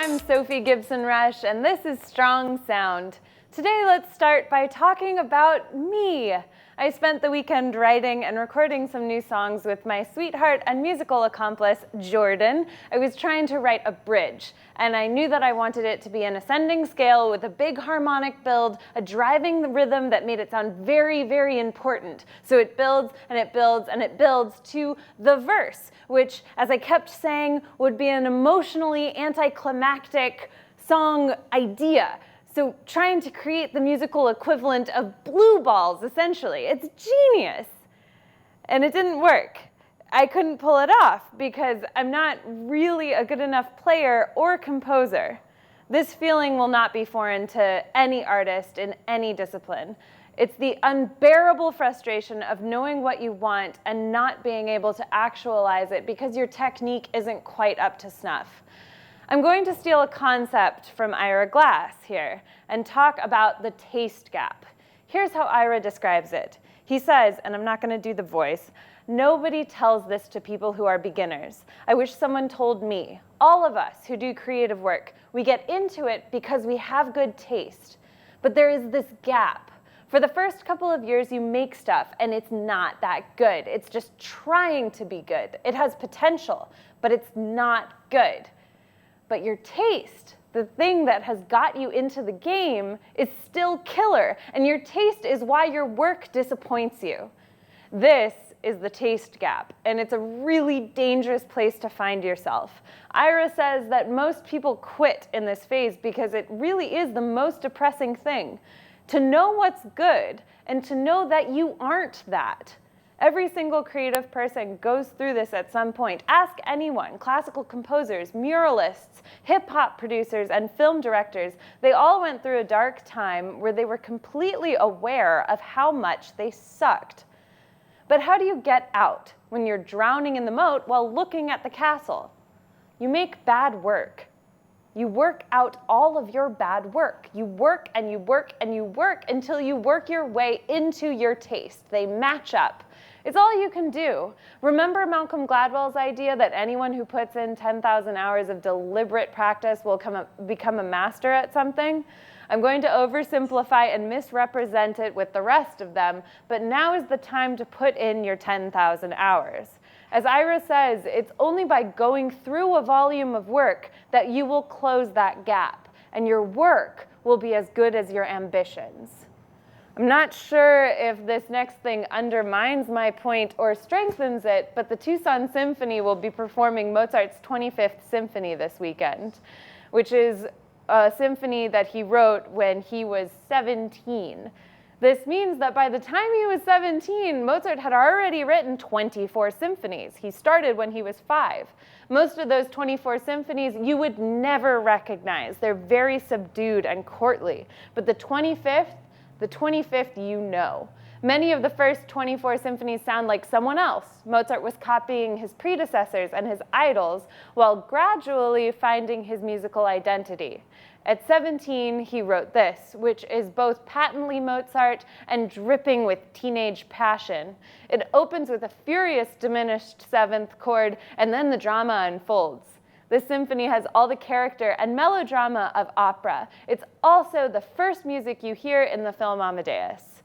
I'm Sophie Gibson Rush, and this is Strong Sound. Today, let's start by talking about me. I spent the weekend writing and recording some new songs with my sweetheart and musical accomplice, Jordan. I was trying to write a bridge, and I knew that I wanted it to be an ascending scale with a big harmonic build, a driving rhythm that made it sound very, very important. So it builds and it builds and it builds to the verse, which, as I kept saying, would be an emotionally anticlimactic song idea. So trying to create the musical equivalent of blue balls, essentially. It's genius. And it didn't work. I couldn't pull it off because I'm not really a good enough player or composer. This feeling will not be foreign to any artist in any discipline. It's the unbearable frustration of knowing what you want and not being able to actualize it because your technique isn't quite up to snuff. I'm going to steal a concept from Ira Glass here and talk about the taste gap. Here's how Ira describes it. He says, and I'm not going to do the voice, "Nobody tells this to people who are beginners. I wish someone told me. All of us who do creative work, we get into it because we have good taste. But there is this gap. For the first couple of years, you make stuff, and it's not that good. It's just trying to be good. It has potential, but it's not good. But your taste, the thing that has got you into the game, is still killer, and your taste is why your work disappoints you." This is the taste gap, and it's a really dangerous place to find yourself. Ira says that most people quit in this phase because it really is the most depressing thing. To know what's good, and to know that you aren't that. Every single creative person goes through this at some point. Ask anyone, classical composers, muralists, hip-hop producers, and film directors. They all went through a dark time where they were completely aware of how much they sucked. But how do you get out when you're drowning in the moat while looking at the castle? You make bad work. You work out all of your bad work. You work and you work and you work until you work your way into your taste. They match up. It's all you can do. Remember Malcolm Gladwell's idea that anyone who puts in 10,000 hours of deliberate practice will become a master at something? I'm going to oversimplify and misrepresent it with the rest of them, but now is the time to put in your 10,000 hours. As Ira says, it's only by going through a volume of work that you will close that gap, and your work will be as good as your ambitions. I'm not sure if this next thing undermines my point or strengthens it, but the Tucson Symphony will be performing Mozart's 25th Symphony this weekend, which is a symphony that he wrote when he was 17. This means that by the time he was 17, Mozart had already written 24 symphonies. He started when he was 5. Most of those 24 symphonies you would never recognize. They're very subdued and courtly. But the 25th you know. Many of the first 24 symphonies sound like someone else. Mozart was copying his predecessors and his idols while gradually finding his musical identity. At 17, he wrote this, which is both patently Mozart and dripping with teenage passion. It opens with a furious diminished seventh chord, and then the drama unfolds. This symphony has all the character and melodrama of opera. It's also the first music you hear in the film Amadeus.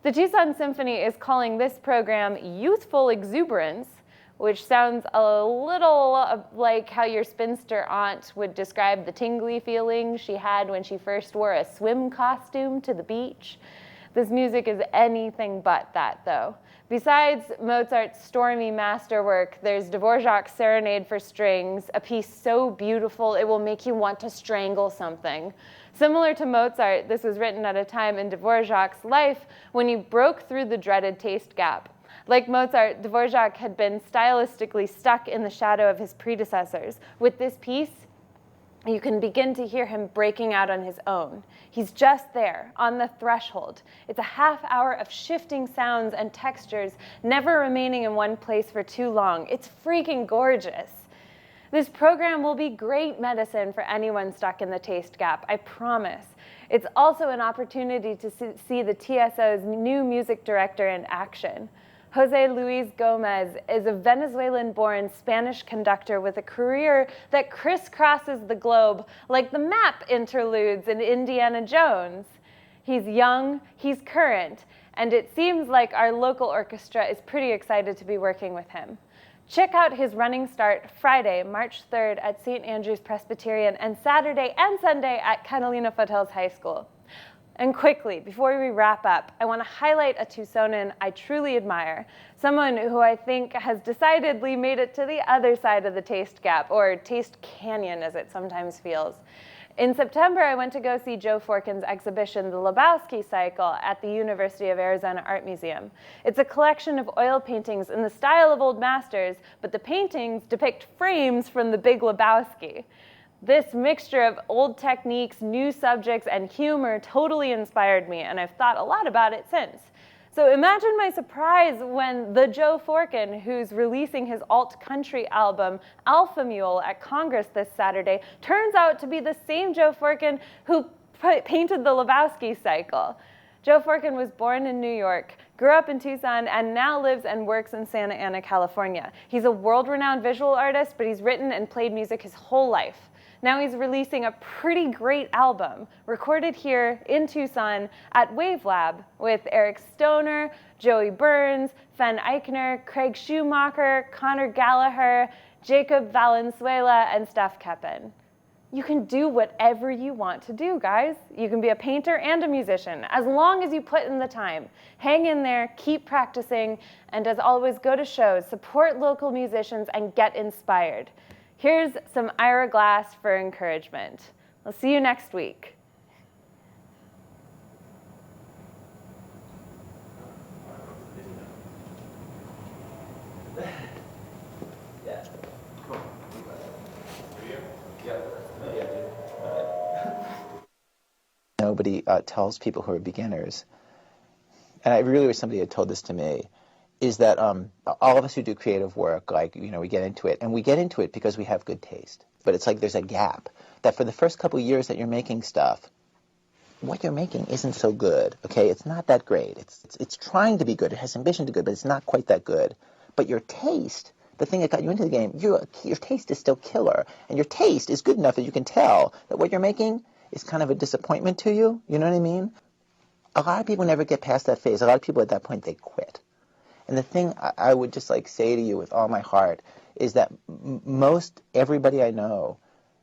The Tucson Symphony is calling this program Youthful Exuberance, which sounds a little like how your spinster aunt would describe the tingly feeling she had when she first wore a swim costume to the beach. This music is anything but that, though. Besides Mozart's stormy masterwork, there's Dvorak's Serenade for Strings, a piece so beautiful it will make you want to strangle something. Similar to Mozart, this was written at a time in Dvorak's life when he broke through the dreaded taste gap. Like Mozart, Dvorak had been stylistically stuck in the shadow of his predecessors. With this piece, you can begin to hear him breaking out on his own. He's just there, on the threshold. It's a half hour of shifting sounds and textures, never remaining in one place for too long. It's freaking gorgeous. This program will be great medicine for anyone stuck in the taste gap, I promise. It's also an opportunity to see the TSO's new music director in action. Jose Luis Gomez is a Venezuelan-born Spanish conductor with a career that crisscrosses the globe like the map interludes in Indiana Jones. He's young, he's current, and it seems like our local orchestra is pretty excited to be working with him. Check out his running start Friday, March 3rd at St. Andrew's Presbyterian and Saturday and Sunday at Catalina Foothills High School. And quickly, before we wrap up, I want to highlight a Tucsonan I truly admire, someone who I think has decidedly made it to the other side of the taste gap, or taste canyon as it sometimes feels. In September, I went to go see Joe Forkin's exhibition, The Lebowski Cycle, at the University of Arizona Art Museum. It's a collection of oil paintings in the style of old masters, but the paintings depict frames from The Big Lebowski. This mixture of old techniques, new subjects, and humor totally inspired me, and I've thought a lot about it since. So imagine my surprise when the Joe Forkin, who's releasing his alt-country album, Alpha Mule, at Congress this Saturday, turns out to be the same Joe Forkin who painted the Lebowski Cycle. Joe Forkin was born in New York, grew up in Tucson, and now lives and works in Santa Ana, California. He's a world-renowned visual artist, but he's written and played music his whole life. Now he's releasing a pretty great album, recorded here in Tucson at Wave Lab with Eric Stoner, Joey Burns, Fen Eichner, Craig Schumacher, Connor Gallagher, Jacob Valenzuela, and Steph Keppen. You can do whatever you want to do, guys. You can be a painter and a musician, as long as you put in the time. Hang in there, keep practicing, and as always, go to shows, support local musicians, and get inspired. Here's some Ira Glass for encouragement. I'll see you next week. Nobody tells people who are beginners, and I really wish somebody had told this to me, is that all of us who do creative work, like, we get into it, and we get into it because we have good taste. But it's like there's a gap that for the first couple of years that you're making stuff, what you're making isn't so good, okay? It's not that great. It's trying to be good. It has ambition to be good, but it's not quite that good. But your taste, the thing that got you into the game, your taste is still killer. And your taste is good enough that you can tell that what you're making is kind of a disappointment to you. You know what I mean? A lot of people never get past that phase. A lot of people at that point, they quit. And the thing I would just say to you with all my heart is that most everybody I know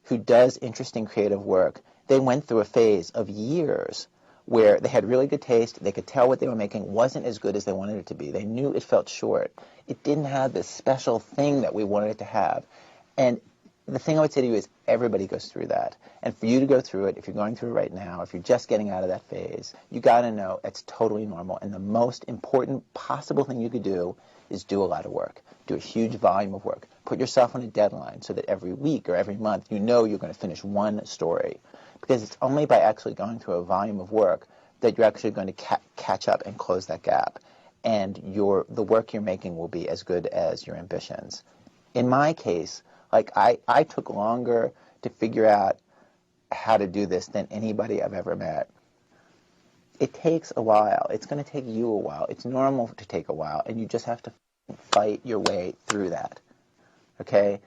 who does interesting creative work, they went through a phase of years where they had really good taste, they could tell what they were making wasn't as good as they wanted it to be. They knew it felt short. It didn't have this special thing that we wanted it to have. And the thing I would say to you is everybody goes through that. And for you to go through it, if you're going through it right now, if you're just getting out of that phase, you got to know it's totally normal. And the most important possible thing you could do is do a lot of work. Do a huge volume of work. Put yourself on a deadline so that every week or every month you know you're going to finish one story. Because it's only by actually going through a volume of work that you're actually going to catch up and close that gap. And the work you're making will be as good as your ambitions. In my case, I took longer to figure out how to do this than anybody I've ever met. It takes a while. It's going to take you a while. It's normal to take a while, and you just have to fight your way through that, okay?